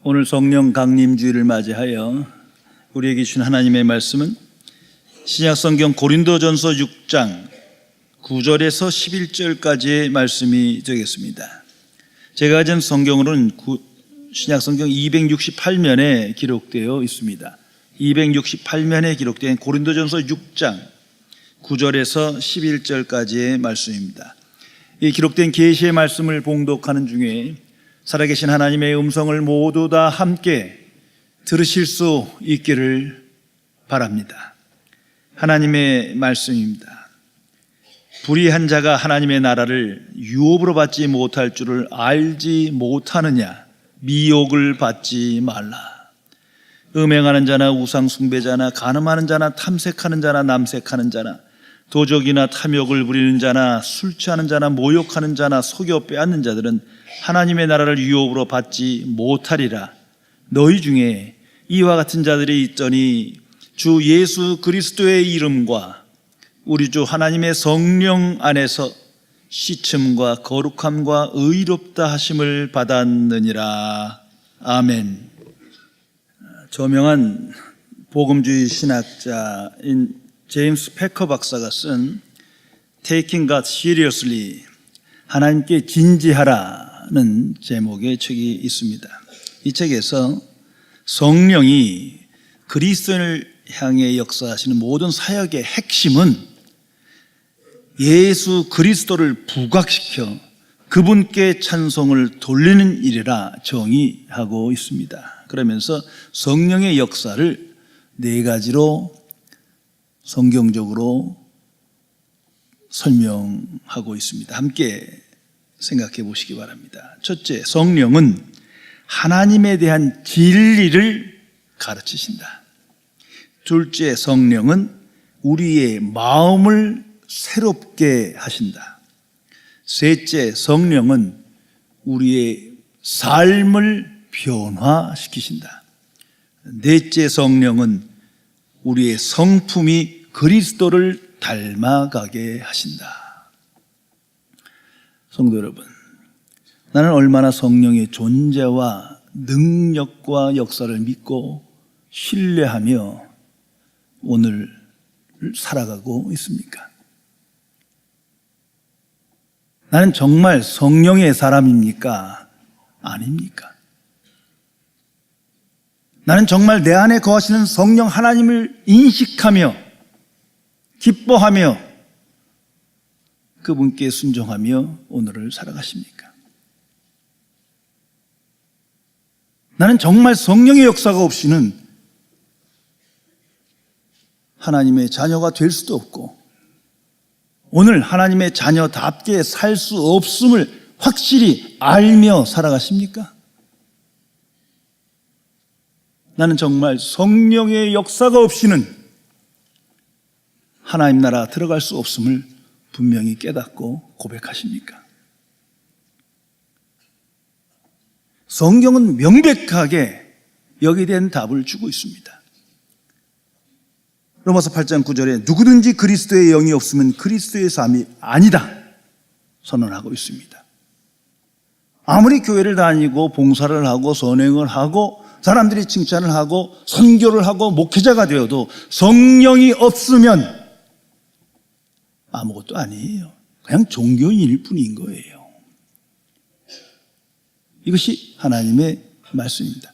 오늘 성령 강림주의를 맞이하여 우리에게 주신 하나님의 말씀은 신약성경 고린도전서 6장 9절에서 11절까지의 말씀이 되겠습니다. 제가 가진 성경으로는 신약성경 268면에 기록되어 있습니다. 268면에 기록된 고린도전서 6장 9절에서 11절까지의 말씀입니다. 이 기록된 계시의 말씀을 봉독하는 중에 살아계신 하나님의 음성을 모두 다 함께 들으실 수 있기를 바랍니다. 하나님의 말씀입니다. 불의한 자가 하나님의 나라를 유업으로 받지 못할 줄을 알지 못하느냐? 미혹을 받지 말라. 음행하는 자나 우상 숭배자나 간음하는 자나 탐색하는 자나 남색하는 자나 도적이나 탐욕을 부리는 자나 술 취하는 자나 모욕하는 자나 속여 빼앗는 자들은 하나님의 나라를 유업으로 받지 못하리라. 너희 중에 이와 같은 자들이 있더니 주 예수 그리스도의 이름과 우리 주 하나님의 성령 안에서 씻음과 거룩함과 의롭다 하심을 받았느니라. 아멘. 저명한 복음주의 신학자인 제임스 패커 박사가 쓴 Taking God Seriously, 하나님께 진지하라는 제목의 책이 있습니다. 이 책에서 성령이 그리스도인을 향해 역사하시는 모든 사역의 핵심은 예수 그리스도를 부각시켜 그분께 찬송을 돌리는 일이라 정의하고 있습니다. 그러면서 성령의 역사를 네 가지로 성경적으로 설명하고 있습니다. 함께 생각해 보시기 바랍니다. 첫째, 성령은 하나님에 대한 진리를 가르치신다. 둘째, 성령은 우리의 마음을 새롭게 하신다. 셋째, 성령은 우리의 삶을 변화시키신다. 넷째, 성령은 우리의 성품이 그리스도를 닮아가게 하신다. 성도 여러분, 나는 얼마나 성령의 존재와 능력과 역사를 믿고 신뢰하며 오늘 살아가고 있습니까? 나는 정말 성령의 사람입니까? 아닙니까? 나는 정말 내 안에 거하시는 성령 하나님을 인식하며 기뻐하며 그분께 순종하며 오늘을 살아가십니까? 나는 정말 성령의 역사가 없이는 하나님의 자녀가 될 수도 없고 오늘 하나님의 자녀답게 살 수 없음을 확실히 알며 살아가십니까? 나는 정말 성령의 역사가 없이는 하나님 나라 들어갈 수 없음을 분명히 깨닫고 고백하십니까? 성경은 명백하게 여기에 대한 답을 주고 있습니다. 로마서 8장 9절에 누구든지 그리스도의 영이 없으면 그리스도의 삶이 아니다 선언하고 있습니다. 아무리 교회를 다니고 봉사를 하고 선행을 하고 사람들이 칭찬을 하고 선교를 하고 목회자가 되어도 성령이 없으면 아무것도 아니에요. 그냥 종교인일 뿐인 거예요. 이것이 하나님의 말씀입니다.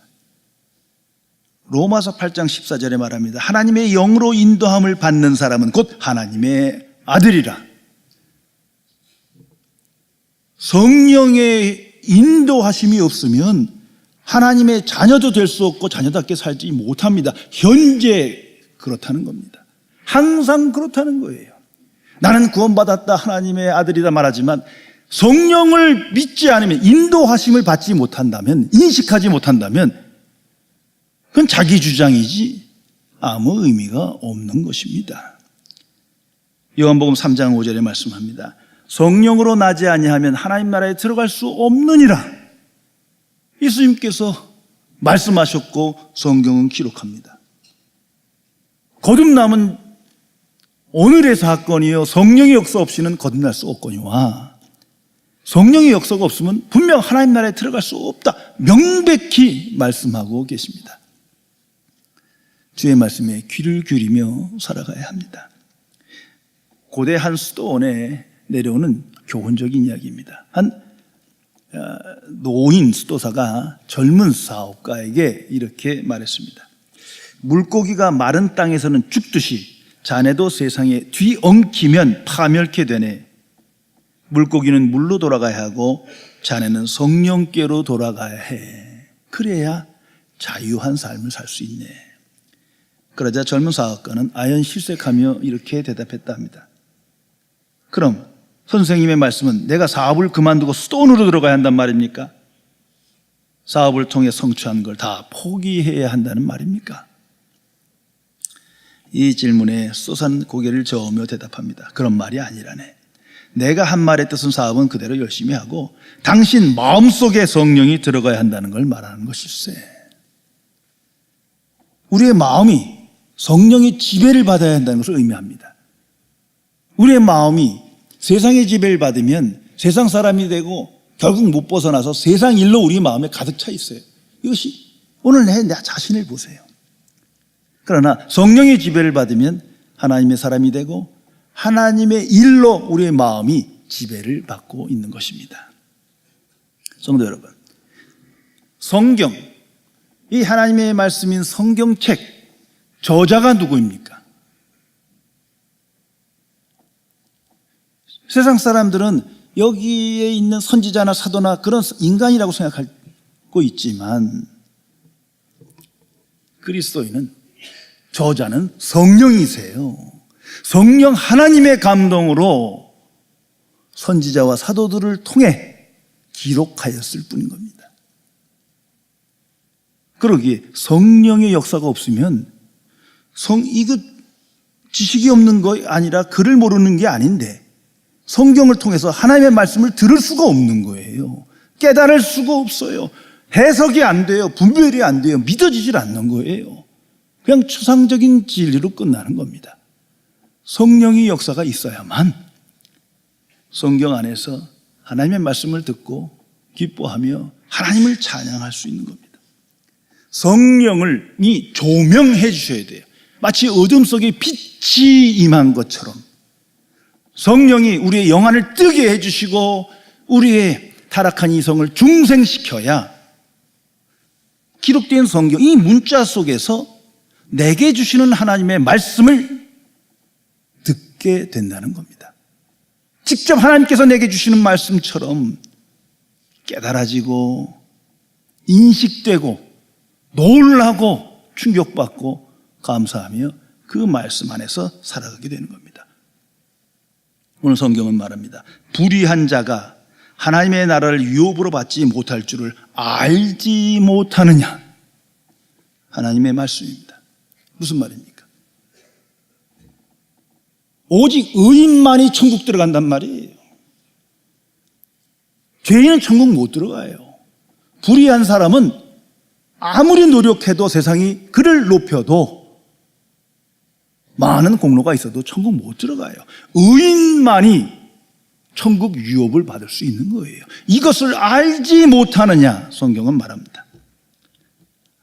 로마서 8장 14절에 말합니다. 하나님의 영으로 인도함을 받는 사람은 곧 하나님의 아들이라. 성령의 인도하심이 없으면 하나님의 자녀도 될 수 없고 자녀답게 살지 못합니다. 현재 그렇다는 겁니다. 항상 그렇다는 거예요. 나는 구원받았다, 하나님의 아들이다 말하지만 성령을 믿지 않으면, 인도하심을 받지 못한다면, 인식하지 못한다면 그건 자기 주장이지 아무 의미가 없는 것입니다. 요한복음 3장 5절에 말씀합니다. 성령으로 나지 아니하면 하나님 나라에 들어갈 수 없느니라. 예수님께서 말씀하셨고 성경은 기록합니다. 거듭남은 오늘의 사건이요 성령의 역사 없이는 거듭날 수 없거니와 성령의 역사가 없으면 분명 하나님 나라에 들어갈 수 없다 명백히 말씀하고 계십니다. 주의 말씀에 귀를 기울이며 살아가야 합니다. 고대 한 수도원에 내려오는 교훈적인 이야기입니다. 한 노인 수도사가 젊은 사업가에게 이렇게 말했습니다. 물고기가 마른 땅에서는 죽듯이 자네도 세상에 뒤엉키면 파멸케 되네. 물고기는 물로 돌아가야 하고 자네는 성령께로 돌아가야 해. 그래야 자유한 삶을 살 수 있네. 그러자 젊은 사업가는 아연실색하며 이렇게 대답했다 합니다. 그럼 선생님의 말씀은 내가 사업을 그만두고 수도원으로 들어가야 한단 말입니까? 사업을 통해 성취한 걸 다 포기해야 한다는 말입니까? 이 질문에 수도사는 고개를 저으며 대답합니다. 그런 말이 아니라네. 내가 한 말의 뜻은 사업은 그대로 열심히 하고 당신 마음속에 성령이 들어가야 한다는 걸 말하는 것일세. 우리의 마음이 성령의 지배를 받아야 한다는 것을 의미합니다. 우리의 마음이 세상의 지배를 받으면 세상 사람이 되고 결국 못 벗어나서 세상 일로 우리 마음에 가득 차 있어요. 이것이 오늘 내 자신을 보세요. 그러나 성령의 지배를 받으면 하나님의 사람이 되고 하나님의 일로 우리의 마음이 지배를 받고 있는 것입니다. 성도 여러분, 성경, 이 하나님의 말씀인 성경책 저자가 누구입니까? 세상 사람들은 여기에 있는 선지자나 사도나 그런 인간이라고 생각하고 있지만 그리스도인은 저자는 성령이세요. 성령 하나님의 감동으로 선지자와 사도들을 통해 기록하였을 뿐인 겁니다. 그러기에 성령의 역사가 없으면 이거 지식이 없는 거 아니라 글을 모르는 게 아닌데 성경을 통해서 하나님의 말씀을 들을 수가 없는 거예요. 깨달을 수가 없어요. 해석이 안 돼요. 분별이 안 돼요. 믿어지질 않는 거예요. 그냥 추상적인 진리로 끝나는 겁니다. 성령의 역사가 있어야만 성경 안에서 하나님의 말씀을 듣고 기뻐하며 하나님을 찬양할 수 있는 겁니다. 성령을 조명해 주셔야 돼요. 마치 어둠 속에 빛이 임한 것처럼 성령이 우리의 영안을 뜨게 해주시고 우리의 타락한 이성을 중생시켜야 기록된 성경, 이 문자 속에서 내게 주시는 하나님의 말씀을 듣게 된다는 겁니다. 직접 하나님께서 내게 주시는 말씀처럼 깨달아지고 인식되고 놀라고 충격받고 감사하며 그 말씀 안에서 살아가게 되는 겁니다. 오늘 성경은 말합니다. 불의한 자가 하나님의 나라를 유업으로 받지 못할 줄을 알지 못하느냐. 하나님의 말씀입니다. 무슨 말입니까? 오직 의인만이 천국 들어간단 말이에요. 죄인은 천국 못 들어가요. 불의한 사람은 아무리 노력해도 세상이 그를 높여도 많은 공로가 있어도 천국 못 들어가요. 의인만이 천국 유업을 받을 수 있는 거예요. 이것을 알지 못하느냐 성경은 말합니다.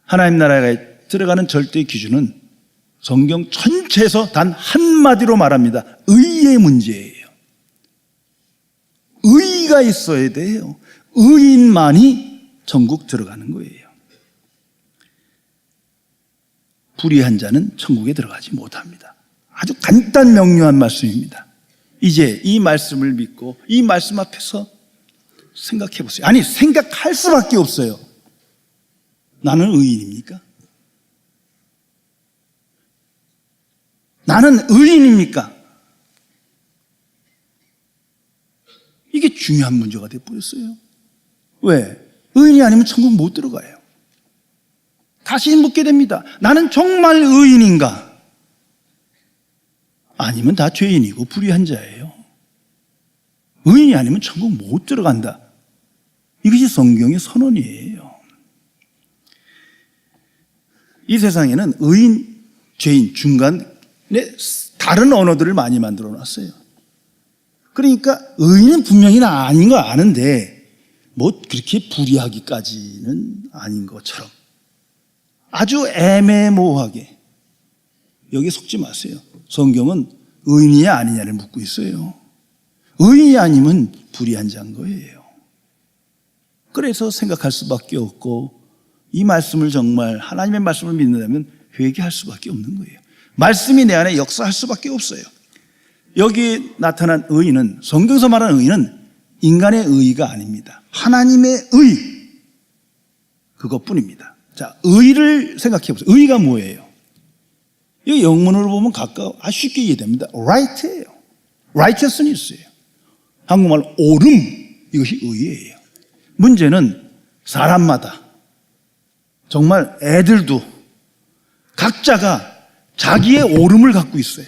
하나님 나라에 들어가는 절대 기준은 성경 전체에서 단 한마디로 말합니다. 의의 문제예요. 의가 있어야 돼요. 의인만이 천국 들어가는 거예요. 불의한 자는 천국에 들어가지 못합니다. 아주 간단 명료한 말씀입니다. 이제 이 말씀을 믿고 이 말씀 앞에서 생각해 보세요. 아니, 생각할 수밖에 없어요. 나는 의인입니까? 나는 의인입니까? 이게 중요한 문제가 되어버렸어요. 왜? 의인이 아니면 천국 못 들어가요. 다시 묻게 됩니다. 나는 정말 의인인가? 아니면 다 죄인이고 불의한 자예요. 의인이 아니면 천국 못 들어간다. 이것이 성경의 선언이에요. 이 세상에는 의인, 죄인 중간에 다른 언어들을 많이 만들어 놨어요. 그러니까 의인은 분명히 나 아닌 거 아는데 뭐 그렇게 불의하기까지는 아닌 것처럼 아주 애매모호하게 여기 속지 마세요. 성경은 의인이냐 아니냐를 묻고 있어요. 의인이 아니면 불의한 자인 거예요. 그래서 생각할 수밖에 없고 이 말씀을 정말 하나님의 말씀을 믿는다면 회개할 수밖에 없는 거예요. 말씀이 내 안에 역사할 수밖에 없어요. 여기 나타난 의인은, 성경에서 말하는 의인은 인간의 의의가 아닙니다. 하나님의 의, 그것뿐입니다. 자, 의를 생각해 보세요. 의가 뭐예요? 이 영문으로 보면 아주 쉽게 이해됩니다. right예요. righteousness예요. 한국말로 옳음, 이것이 의예요. 문제는 사람마다, 정말 애들도 각자가 자기의 옳음을 갖고 있어요.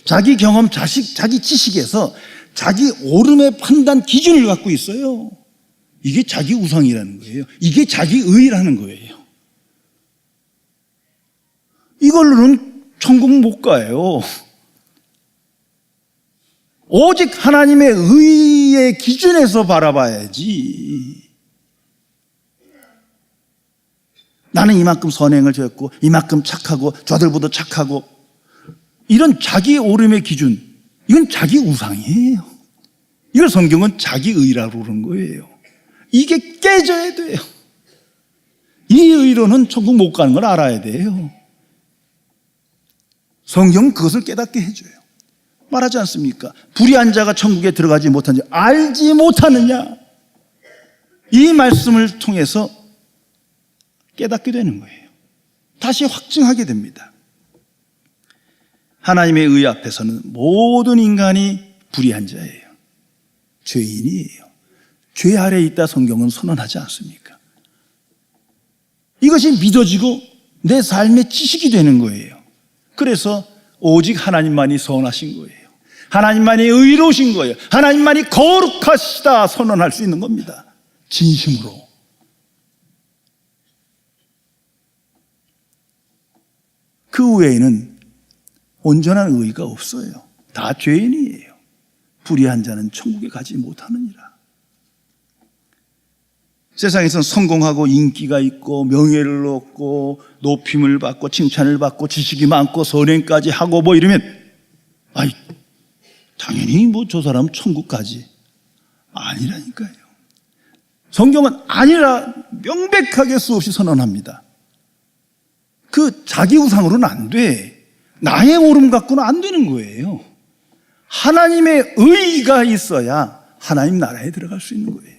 자기 경험, 자기 지식에서 자기 옳음의 판단 기준을 갖고 있어요. 이게 자기 우상이라는 거예요. 이게 자기 의라는 거예요. 이걸로는 천국 못 가요. 오직 하나님의 의의 기준에서 바라봐야지. 나는 이만큼 선행을 저했고 이만큼 착하고 저들보다 착하고, 이런 자기 옳음의 기준, 이건 자기 우상이에요. 이걸 성경은 자기 의라고 그러는 거예요. 이게 깨져야 돼요. 이 의로는 천국 못 가는 걸 알아야 돼요. 성경은 그것을 깨닫게 해줘요. 말하지 않습니까? 불의한 자가 천국에 들어가지 못한 자 알지 못하느냐. 이 말씀을 통해서 깨닫게 되는 거예요. 다시 확증하게 됩니다. 하나님의 의 앞에서는 모든 인간이 불의한 자예요. 죄인이에요. 죄 아래에 있다 성경은 선언하지 않습니까? 이것이 믿어지고 내 삶의 지식이 되는 거예요. 그래서 오직 하나님만이 선하신 거예요. 하나님만이 의로우신 거예요. 하나님만이 거룩하시다 선언할 수 있는 겁니다. 진심으로. 그 외에는 온전한 의의가 없어요. 다 죄인이에요. 불의한 자는 천국에 가지 못하느니라. 세상에서는 성공하고 인기가 있고 명예를 얻고 높임을 받고 칭찬을 받고 지식이 많고 선행까지 하고 뭐 이러면 당연히 뭐 저 사람 천국 가지. 아니라니까요. 성경은 아니라 명백하게 수없이 선언합니다. 그 자기 우상으로는 안 돼. 나의 옳음 갖고는 안 되는 거예요. 하나님의 의가 있어야 하나님 나라에 들어갈 수 있는 거예요.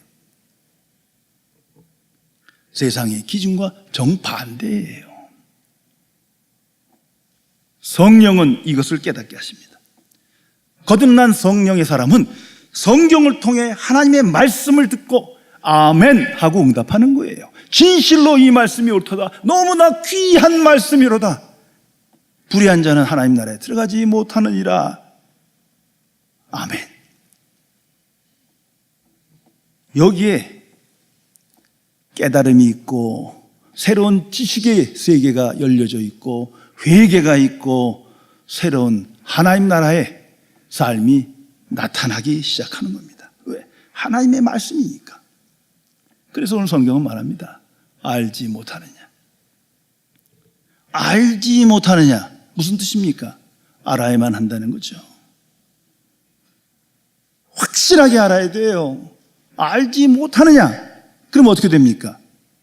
세상의 기준과 정반대예요. 성령은 이것을 깨닫게 하십니다. 거듭난 성령의 사람은 성경을 통해 하나님의 말씀을 듣고 아멘 하고 응답하는 거예요. 진실로 이 말씀이 옳도다. 너무나 귀한 말씀이로다. 불의한 자는 하나님 나라에 들어가지 못하느니라. 아멘. 여기에 깨달음이 있고 새로운 지식의 세계가 열려져 있고 회개가 있고 새로운 하나님 나라의 삶이 나타나기 시작하는 겁니다. 왜? 하나님의 말씀이니까. 그래서 오늘 성경은 말합니다. 알지 못하느냐. 알지 못하느냐. 무슨 뜻입니까? 알아야만 한다는 거죠. 확실하게 알아야 돼요. 알지 못하느냐. 그럼 어떻게 됩니까?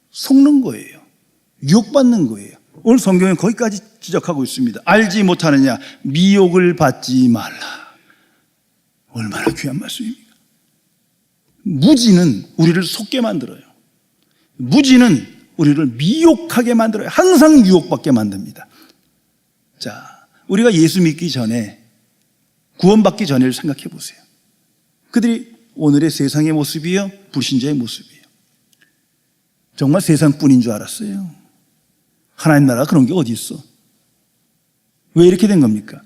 속는 거예요. 유혹받는 거예요. 오늘 성경은 거기까지 지적하고 있습니다. 알지 못하느냐. 미혹을 받지 말라. 얼마나 귀한 말씀입니까? 무지는 우리를 속게 만들어요. 무지는 우리를 미혹하게 만들어요. 항상 유혹받게 만듭니다. 자, 우리가 예수 믿기 전에, 구원받기 전에를 생각해 보세요. 그들이 오늘의 세상의 모습이요, 불신자의 모습이에요. 정말 세상뿐인 줄 알았어요. 하나님 나라가 그런 게 어디 있어? 왜 이렇게 된 겁니까?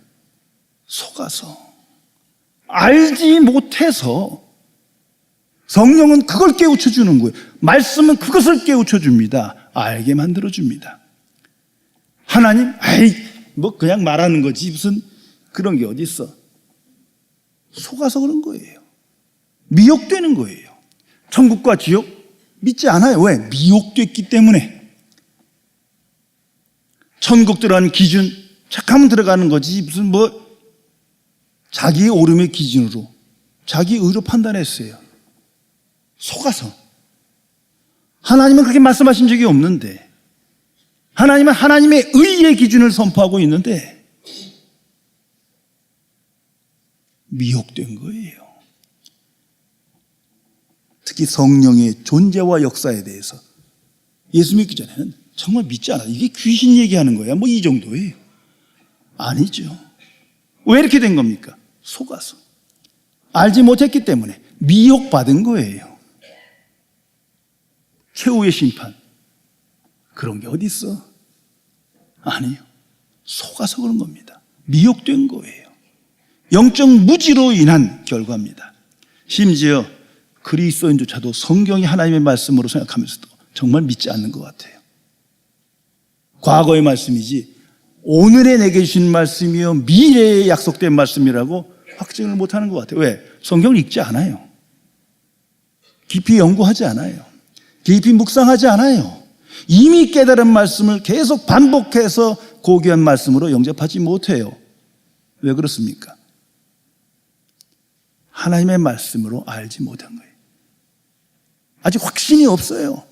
속아서, 알지 못해서. 성령은 그걸 깨우쳐 주는 거예요. 말씀은 그것을 깨우쳐 줍니다. 알게 만들어 줍니다. 하나님, 뭐 그냥 말하는 거지 무슨 그런 게 어디 있어? 속아서 그런 거예요. 미혹되는 거예요. 천국과 지옥 믿지 않아요. 왜? 미혹됐기 때문에. 천국 들어가는 기준 착하면 들어가는 거지 무슨 자기의 오름의 기준으로 자기 의로 판단했어요. 속아서. 하나님은 그렇게 말씀하신 적이 없는데, 하나님은 하나님의 의의 기준을 선포하고 있는데 미혹된 거예요. 특히 성령의 존재와 역사에 대해서 예수 믿기 전에는 정말 믿지 않아요. 이게 귀신 얘기하는 거야 이 정도예요. 아니죠. 왜 이렇게 된 겁니까? 속아서. 알지 못했기 때문에 미혹받은 거예요. 최후의 심판 그런 게 어디 있어? 아니요. 속아서 그런 겁니다. 미혹된 거예요. 영적 무지로 인한 결과입니다. 심지어 그리스도인조차도 성경이 하나님의 말씀으로 생각하면서도 정말 믿지 않는 것 같아요. 과거의 말씀이지 오늘에 내게 주신 말씀이요 미래에 약속된 말씀이라고 확증을 못하는 것 같아요. 왜? 성경을 읽지 않아요. 깊이 연구하지 않아요. 깊이 묵상하지 않아요. 이미 깨달은 말씀을 계속 반복해서 고귀한 말씀으로 영접하지 못해요. 왜 그렇습니까? 하나님의 말씀으로 알지 못한 거예요. 아직 확신이 없어요.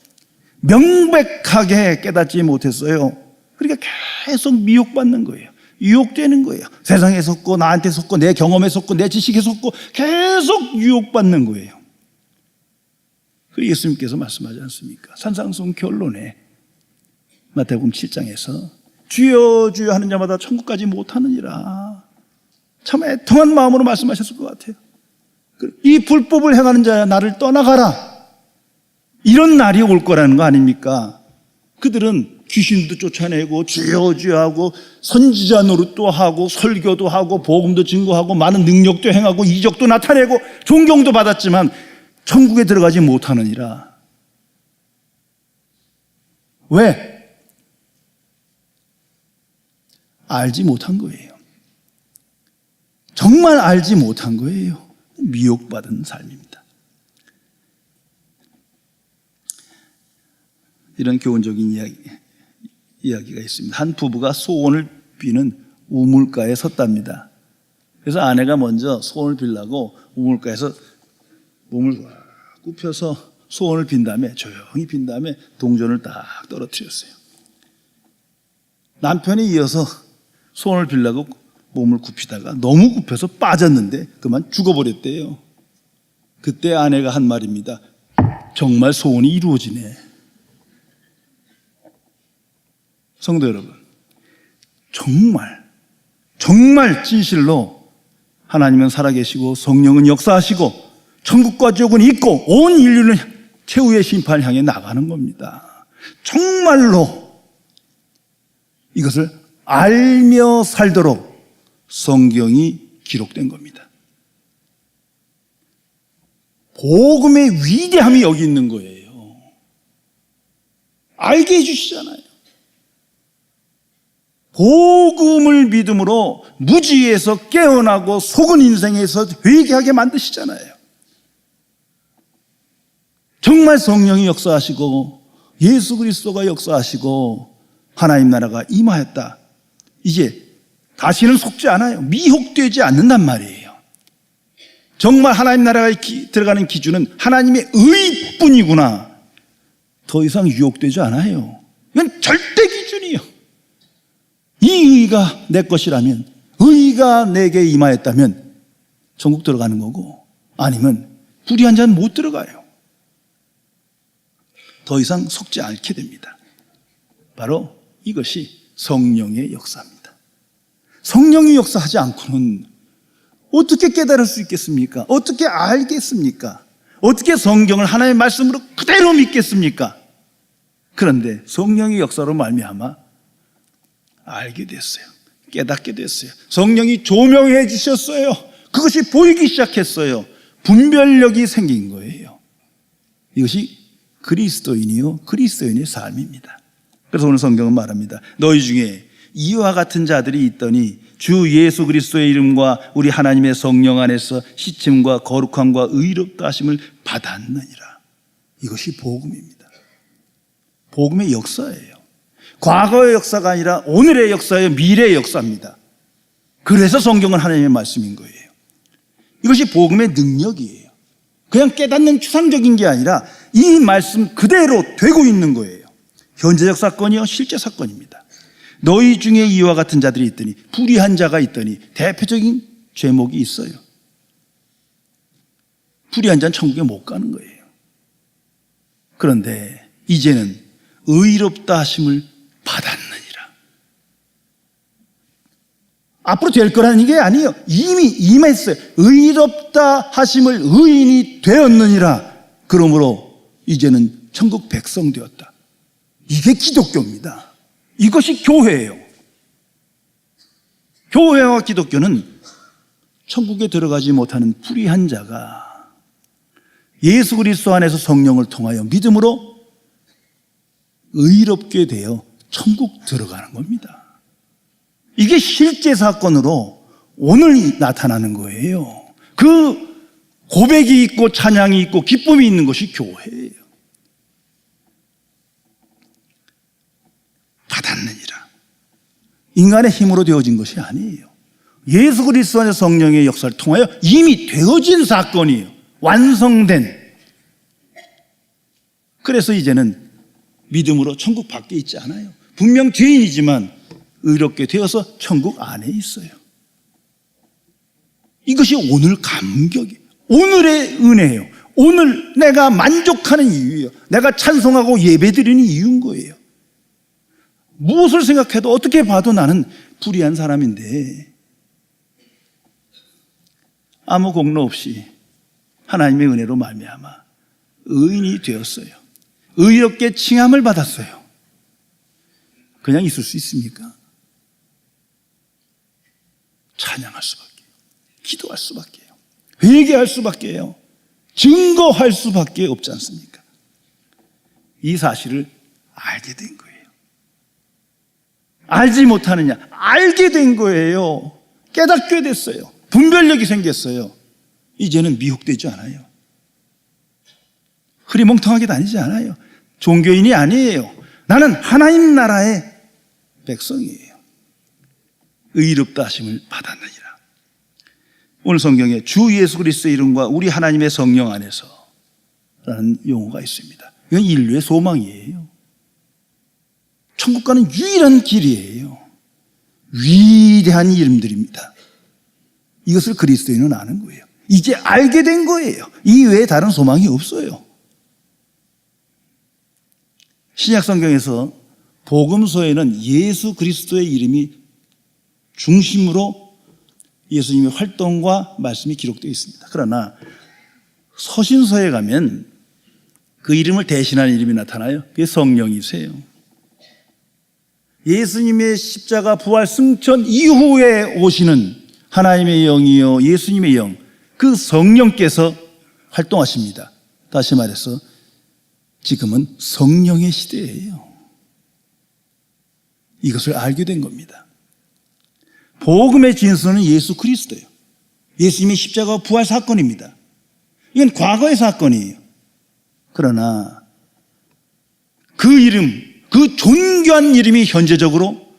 명백하게 깨닫지 못했어요. 그러니까 계속 미혹받는 거예요. 유혹되는 거예요. 세상에 속고 나한테 속고 내 경험에 속고 내 지식에 속고 계속 유혹받는 거예요. 그 예수님께서 말씀하지 않습니까? 산상수훈 결론에 마태복음 7장에서 주여 주여 하는 자마다 천국까지 못하느니라. 참 애통한 마음으로 말씀하셨을 것 같아요. 이 불법을 행하는 자야 나를 떠나가라. 이런 날이 올 거라는 거 아닙니까? 그들은 귀신도 쫓아내고 주여 주여 하고 선지자 노릇도 하고 설교도 하고 복음도 증거하고 많은 능력도 행하고 이적도 나타내고 존경도 받았지만 천국에 들어가지 못하느니라. 왜? 알지 못한 거예요. 정말 알지 못한 거예요. 미혹받은 삶입니다. 이런 교훈적인 이야기가 있습니다. 한 부부가 소원을 비는 우물가에 섰답니다. 그래서 아내가 먼저 소원을 빌라고 우물가에서 몸을 굽혀서 소원을 빈 다음에 조용히 빈 다음에 동전을 딱 떨어뜨렸어요. 남편이 이어서 소원을 빌라고 몸을 굽히다가 너무 굽혀서 빠졌는데 그만 죽어버렸대요. 그때 아내가 한 말입니다. 정말 소원이 이루어지네. 성도 여러분, 정말 진실로 하나님은 살아계시고 성령은 역사하시고 천국과 지옥은 있고 온 인류는 최후의 심판을 향해 나가는 겁니다. 정말로 이것을 알며 살도록 성경이 기록된 겁니다. 복음의 위대함이 여기 있는 거예요. 알게 해주시잖아요. 복음을 믿음으로 무지에서 깨어나고 속은 인생에서 회개하게 만드시잖아요. 정말 성령이 역사하시고 예수 그리스도가 역사하시고 하나님 나라가 임하였다. 이제 다시는 속지 않아요. 미혹되지 않는단 말이에요. 정말 하나님 나라가 들어가는 기준은 하나님의 의뿐이구나. 더 이상 유혹되지 않아요. 이건 절대 기준이에요. 이 의가 내 것이라면, 의가 내게 임하였다면 천국 들어가는 거고, 아니면 불의한 자는 못 들어가요. 더 이상 속지 않게 됩니다. 바로 이것이 성령의 역사입니다. 성령이 역사하지 않고는 어떻게 깨달을 수 있겠습니까? 어떻게 알겠습니까? 어떻게 성경을 하나님의 말씀으로 그대로 믿겠습니까? 그런데 성령의 역사로 말미암아 알게 됐어요. 깨닫게 됐어요. 성령이 조명해 주셨어요. 그것이 보이기 시작했어요. 분별력이 생긴 거예요. 이것이 그리스도인이요 그리스도인의 삶입니다. 그래서 오늘 성경은 말합니다. 너희 중에 이와 같은 자들이 있더니 주 예수 그리스도의 이름과 우리 하나님의 성령 안에서 시침과 거룩함과 의롭다 하심을 받았느니라. 이것이 복음입니다. 복음의 역사예요. 과거의 역사가 아니라 오늘의 역사예요. 미래의 역사입니다. 그래서 성경은 하나님의 말씀인 거예요. 이것이 복음의 능력이에요. 그냥 깨닫는 추상적인 게 아니라 이 말씀 그대로 되고 있는 거예요. 현재적 사건이요, 실제 사건입니다. 너희 중에 이와 같은 자들이 있더니, 불의한 자가 있더니, 대표적인 제목이 있어요. 불의한 자는 천국에 못 가는 거예요. 그런데 이제는 의롭다 하심을 받았느니라. 앞으로 될 거라는 게 아니에요. 이미 임했어요. 의롭다 하심을 의인이 되었느니라. 그러므로 이제는 천국 백성 되었다. 이게 기독교입니다. 이것이 교회예요. 교회와 기독교는 천국에 들어가지 못하는 불의한 자가 예수 그리스도 안에서 성령을 통하여 믿음으로 의롭게 되어 천국 들어가는 겁니다. 이게 실제 사건으로 오늘 나타나는 거예요. 그 고백이 있고 찬양이 있고 기쁨이 있는 것이 교회예요. 받았느니라. 인간의 힘으로 되어진 것이 아니에요. 예수 그리스도 안에 성령의 역사를 통하여 이미 되어진 사건이에요. 완성된. 그래서 이제는 믿음으로 천국 밖에 있지 않아요. 분명 죄인이지만 의롭게 되어서 천국 안에 있어요. 이것이 오늘 감격이에요. 오늘의 은혜예요. 오늘 내가 만족하는 이유예요. 내가 찬송하고 예배드리는 이유인 거예요. 무엇을 생각해도 어떻게 봐도 나는 불의한 사람인데 아무 공로 없이 하나님의 은혜로 말미암아 의인이 되었어요. 의롭게 칭함을 받았어요. 그냥 있을 수 있습니까? 찬양할 수밖에, 기도할 수밖에요. 회개할 수밖에요. 증거할 수밖에 없지 않습니까? 이 사실을 알게 된 거예요. 알지 못하느냐? 알게 된 거예요. 깨닫게 됐어요. 분별력이 생겼어요. 이제는 미혹되지 않아요. 흐리멍텅하게 다니지 않아요. 종교인이 아니에요. 나는 하나님 나라의 백성이에요. 의롭다 하심을 받았느니라. 오늘 성경에 주 예수 그리스도의 이름과 우리 하나님의 성령 안에서 라는 용어가 있습니다. 이건 인류의 소망이에요. 천국 가는 유일한 길이에요. 위대한 이름들입니다. 이것을 그리스도인은 아는 거예요. 이제 알게 된 거예요. 이 외에 다른 소망이 없어요. 신약 성경에서 복음서에는 예수 그리스도의 이름이 중심으로 예수님의 활동과 말씀이 기록되어 있습니다. 그러나 서신서에 가면 그 이름을 대신하는 이름이 나타나요. 그게 성령이세요. 예수님의 십자가 부활 승천 이후에 오시는 하나님의 영이요 예수님의 영, 그 성령께서 활동하십니다. 다시 말해서 지금은 성령의 시대예요. 이것을 알게 된 겁니다. 복음의 진수는 예수 그리스도예요. 예수님의 십자가 부활 사건입니다. 이건 과거의 사건이에요. 그러나 그 이름, 그 존귀한 이름이 현재적으로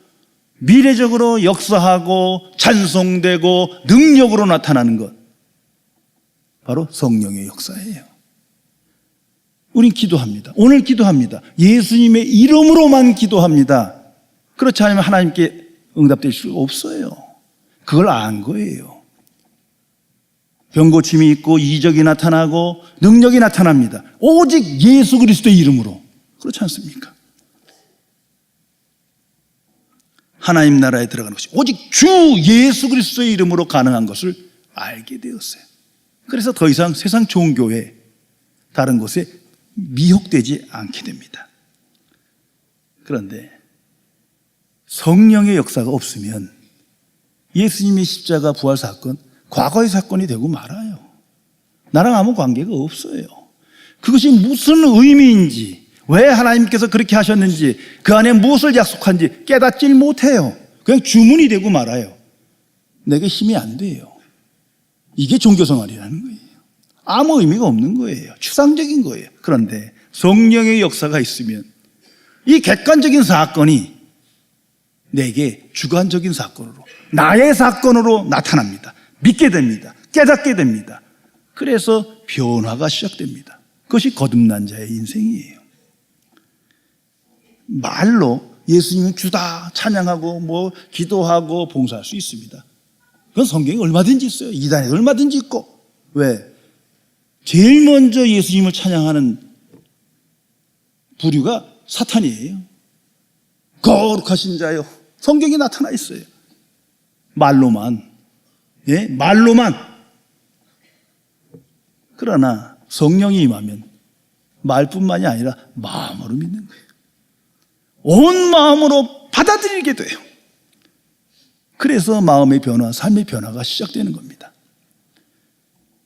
미래적으로 역사하고 찬송되고 능력으로 나타나는 것, 바로 성령의 역사예요. 우린 기도합니다. 오늘 기도합니다. 예수님의 이름으로만 기도합니다. 그렇지 않으면 하나님께 응답될 수가 없어요. 그걸 안 거예요. 병고침이 있고 이적이 나타나고 능력이 나타납니다. 오직 예수 그리스도의 이름으로. 그렇지 않습니까? 하나님 나라에 들어가는 것이 오직 주 예수 그리스도의 이름으로 가능한 것을 알게 되었어요. 그래서 더 이상 세상 종교에 다른 곳에 미혹되지 않게 됩니다. 그런데 성령의 역사가 없으면 예수님의 십자가 부활 사건, 과거의 사건이 되고 말아요. 나랑 아무 관계가 없어요. 그것이 무슨 의미인지, 왜 하나님께서 그렇게 하셨는지, 그 안에 무엇을 약속한지 깨닫질 못해요. 그냥 주문이 되고 말아요. 내게 힘이 안 돼요. 이게 종교생활이라는 거예요. 아무 의미가 없는 거예요. 추상적인 거예요. 그런데 성령의 역사가 있으면 이 객관적인 사건이 내게 주관적인 사건으로, 나의 사건으로 나타납니다. 믿게 됩니다. 깨닫게 됩니다. 그래서 변화가 시작됩니다. 그것이 거듭난 자의 인생이에요. 말로 예수님은 주다 찬양하고 뭐 기도하고 봉사할 수 있습니다. 그건 성경에 얼마든지 있어요. 이단에 얼마든지 있고. 왜? 제일 먼저 예수님을 찬양하는 부류가 사탄이에요. 거룩하신 자요. 성경에 나타나 있어요. 말로만. 예? 말로만. 그러나 성령이 임하면 말뿐만이 아니라 마음으로 믿는 거예요. 온 마음으로 받아들이게 돼요. 그래서 마음의 변화, 삶의 변화가 시작되는 겁니다.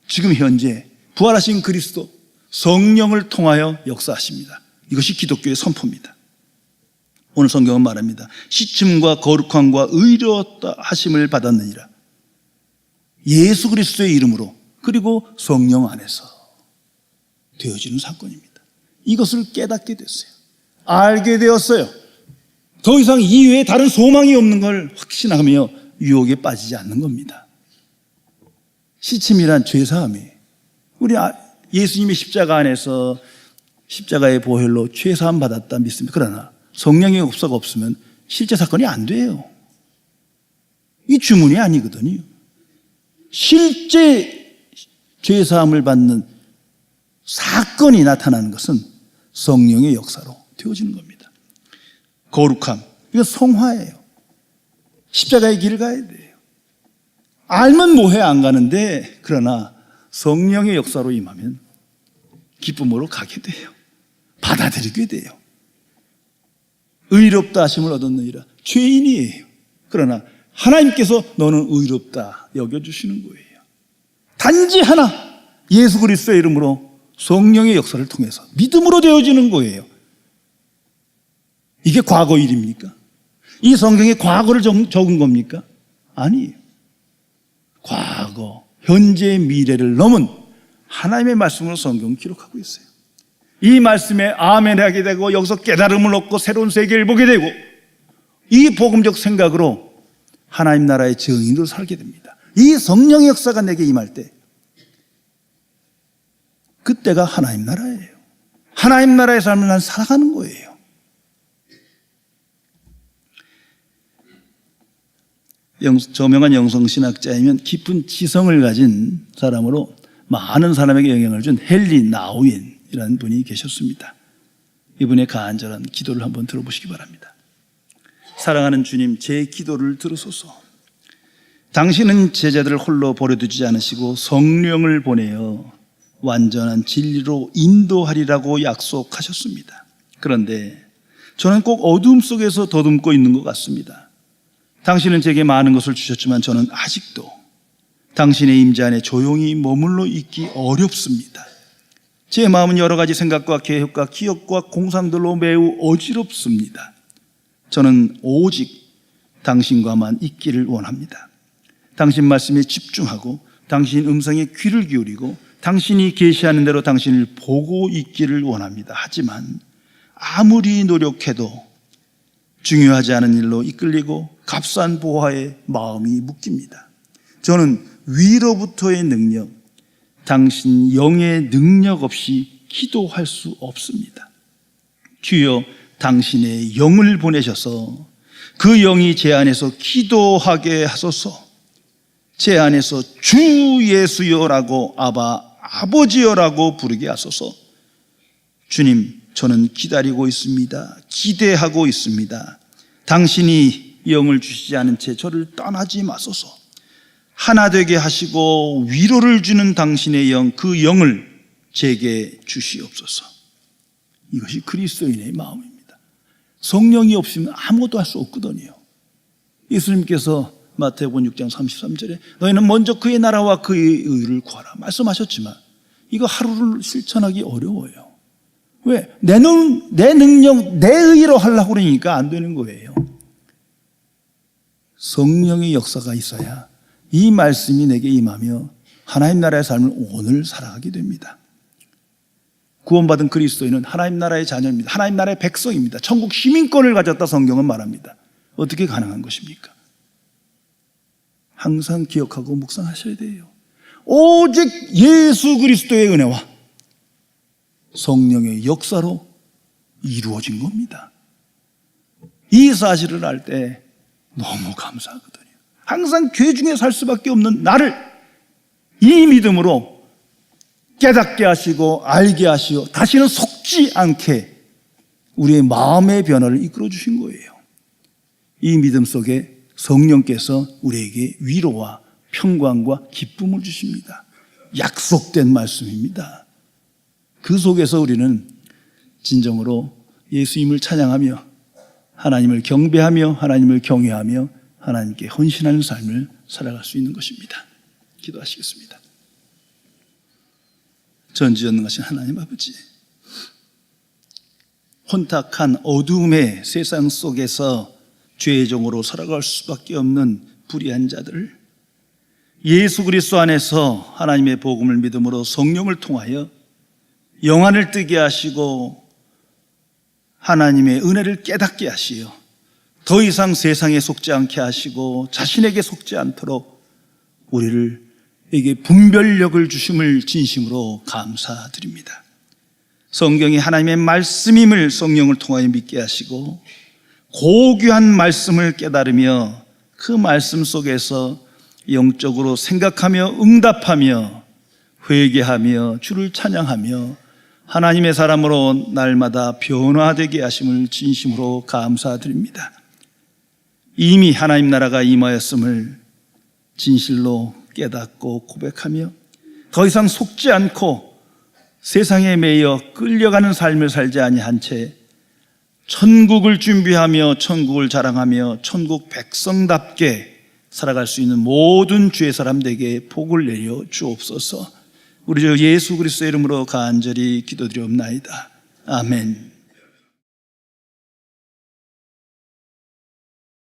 지금 현재 부활하신 그리스도 성령을 통하여 역사하십니다. 이것이 기독교의 선포입니다. 오늘 성경은 말합니다. 시침과 거룩함과 의로웠다 하심을 받았느니라. 예수 그리스도의 이름으로 그리고 성령 안에서 되어지는 사건입니다. 이것을 깨닫게 됐어요. 알게 되었어요. 더 이상 이외에 다른 소망이 없는 걸 확신하며 유혹에 빠지지 않는 겁니다. 시침이란 죄사함이에요. 우리 예수님의 십자가 안에서 십자가의 보혈로 죄사함 받았다 믿습니다. 그러나 성령의 역사가 없으면 실제 사건이 안 돼요. 이 주문이 아니거든요. 실제 죄사함을 받는 사건이 나타나는 것은 성령의 역사로 되어지는 겁니다. 거룩함, 이거 성화예요. 십자가의 길을 가야 돼요. 알면 뭐해 안 가는데, 그러나 성령의 역사로 임하면 기쁨으로 가게 돼요. 받아들이게 돼요. 의롭다 하심을 얻었느니라. 죄인이에요. 그러나 하나님께서 너는 의롭다 여겨주시는 거예요. 단지 하나, 예수 그리스도의 이름으로 성령의 역사를 통해서 믿음으로 되어지는 거예요. 이게 과거 일입니까? 이 성경에 과거를 적은 겁니까? 아니에요. 과거, 현재, 미래를 넘은 하나님의 말씀으로 성경은 기록하고 있어요. 이 말씀에 아멘하게 되고 여기서 깨달음을 얻고 새로운 세계를 보게 되고 이 복음적 생각으로 하나님 나라의 증인으로 살게 됩니다. 이 성령의 역사가 내게 임할 때 그때가 하나님 나라예요. 하나님 나라의 삶을 난 살아가는 거예요. 저명한 영성신학자이면 깊은 지성을 가진 사람으로 많은 사람에게 영향을 준 헨리 나우엔이라는 분이 계셨습니다. 이분의 간절한 기도를 한번 들어보시기 바랍니다. 사랑하는 주님, 제 기도를 들으소서. 당신은 제자들을 홀로 버려두지 않으시고 성령을 보내어 완전한 진리로 인도하리라고 약속하셨습니다. 그런데 저는 꼭 어둠 속에서 더듬고 있는 것 같습니다. 당신은 제게 많은 것을 주셨지만 저는 아직도 당신의 임재 안에 조용히 머물러 있기 어렵습니다. 제 마음은 여러 가지 생각과 계획과 기억과 공상들로 매우 어지럽습니다. 저는 오직 당신과만 있기를 원합니다. 당신 말씀에 집중하고 당신 음성에 귀를 기울이고 당신이 계시하는 대로 당신을 보고 있기를 원합니다. 하지만 아무리 노력해도 중요하지 않은 일로 이끌리고 값싼 보화에 마음이 묶입니다. 저는 위로부터의 능력, 당신 영의 능력 없이 기도할 수 없습니다. 주여, 당신의 영을 보내셔서 그 영이 제 안에서 기도하게 하소서. 제 안에서 주 예수여라고 아버지여라고 부르게 하소서. 주님, 저는 기다리고 있습니다. 기대하고 있습니다. 당신이 영을 주시지 않은 채 저를 떠나지 마소서. 하나 되게 하시고 위로를 주는 당신의 영, 그 영을 제게 주시옵소서. 이것이 그리스도인의 마음입니다. 성령이 없으면 아무것도 할 수 없거든요. 예수님께서 마태복음 6장 33절에 너희는 먼저 그의 나라와 그의 의를 구하라 말씀하셨지만 이거 하루를 실천하기 어려워요. 왜? 내 능력, 내 의로 하려고 그러니까 안 되는 거예요. 성령의 역사가 있어야 이 말씀이 내게 임하며 하나님 나라의 삶을 오늘 살아가게 됩니다. 구원받은 그리스도인은 하나님 나라의 자녀입니다. 하나님 나라의 백성입니다. 천국 시민권을 가졌다 성경은 말합니다. 어떻게 가능한 것입니까? 항상 기억하고 묵상하셔야 돼요. 오직 예수 그리스도의 은혜와 성령의 역사로 이루어진 겁니다. 이 사실을 알 때 너무 감사하거든요. 항상 죄 중에 살 수밖에 없는 나를 이 믿음으로 깨닫게 하시고 알게 하시고 다시는 속지 않게 우리의 마음의 변화를 이끌어 주신 거예요. 이 믿음 속에 성령께서 우리에게 위로와 평강과 기쁨을 주십니다. 약속된 말씀입니다. 그 속에서 우리는 진정으로 예수님을 찬양하며 하나님을 경배하며 하나님을 경외하며 하나님께 헌신하는 삶을 살아갈 수 있는 것입니다. 기도하시겠습니다. 전지전능하신 하나님 아버지, 혼탁한 어둠의 세상 속에서 죄의 종으로 살아갈 수밖에 없는 불의한 자들을 예수 그리스도 안에서 하나님의 복음을 믿음으로 성령을 통하여 영안을 뜨게 하시고 하나님의 은혜를 깨닫게 하시어 더 이상 세상에 속지 않게 하시고 자신에게 속지 않도록 우리에게 분별력을 주심을 진심으로 감사드립니다. 성경이 하나님의 말씀임을 성령을 통하여 믿게 하시고 고귀한 말씀을 깨달으며 그 말씀 속에서 영적으로 생각하며 응답하며 회개하며 주를 찬양하며 하나님의 사람으로 날마다 변화되게 하심을 진심으로 감사드립니다. 이미 하나님 나라가 임하였음을 진실로 깨닫고 고백하며 더 이상 속지 않고 세상에 매여 끌려가는 삶을 살지 아니한 채 천국을 준비하며 천국을 자랑하며 천국 백성답게 살아갈 수 있는 모든 주의 사람들에게 복을 내려 주옵소서. 우리 주 예수 그리스도의 이름으로 간절히 기도드리옵나이다. 아멘.